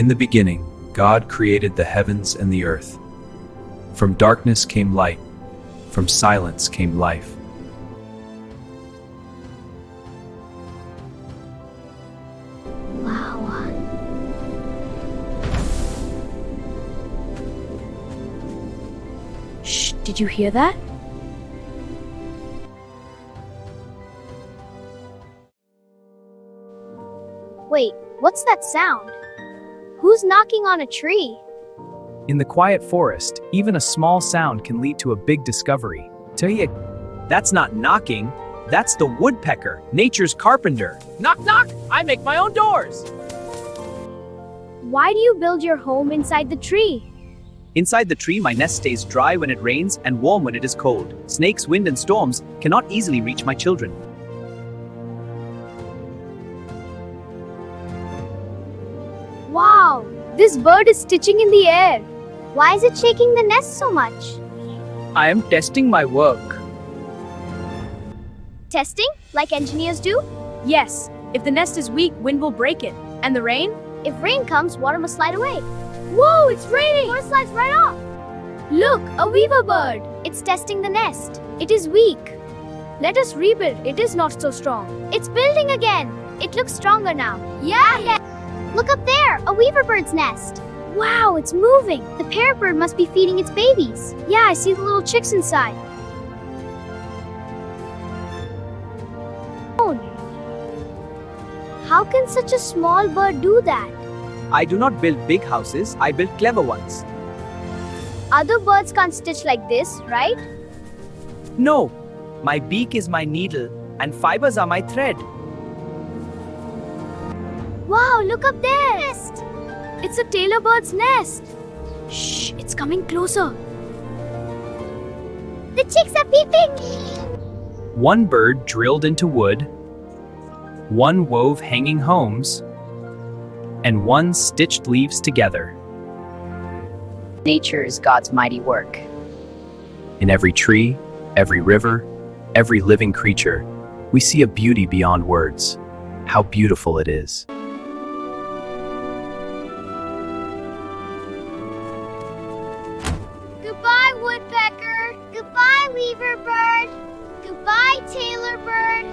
In the beginning, God created the heavens and the earth. From darkness came light, from silence came life. Wow. Shh, did you hear that? Wait, what's that sound? Who's knocking on a tree? In the quiet forest, even a small sound can lead to a big discovery. That's not knocking, that's the woodpecker, nature's carpenter. Knock, knock, I make my own doors. Why do you build your home inside the tree? Inside the tree, my nest stays dry when it rains and warm when it is cold. Snakes, wind, and storms cannot easily reach my children. Wow, this bird is stitching in the air. Why is it shaking the nest so much? I am testing my work. Testing, like engineers do? Yes, if the nest is weak, wind will break it. And the rain? If rain comes, water must slide away. Whoa, it's raining! Water slides right off. Look, a weaver bird. It's testing the nest. It is weak. Let us rebuild. It is not so strong. It's building again. It looks stronger now. Yeah. Look up there, a weaver bird's nest. Wow, it's moving. The parrot bird must be feeding its babies. Yeah, I see the little chicks inside. How can such a small bird do that? I do not build big houses, I build clever ones. Other birds can't stitch like this, right? No, my beak is my needle and fibers are my thread. Wow, look up there! Nest. It's a Tailor bird's nest. Shh, it's coming closer. The chicks are peeping! One bird drilled into wood, one wove hanging homes, and one stitched leaves together. Nature is God's mighty work. In every tree, every river, every living creature, we see a beauty beyond words. How beautiful it is. Goodbye, Woodpecker. Goodbye, Weaver Bird. Goodbye, Tailor Bird.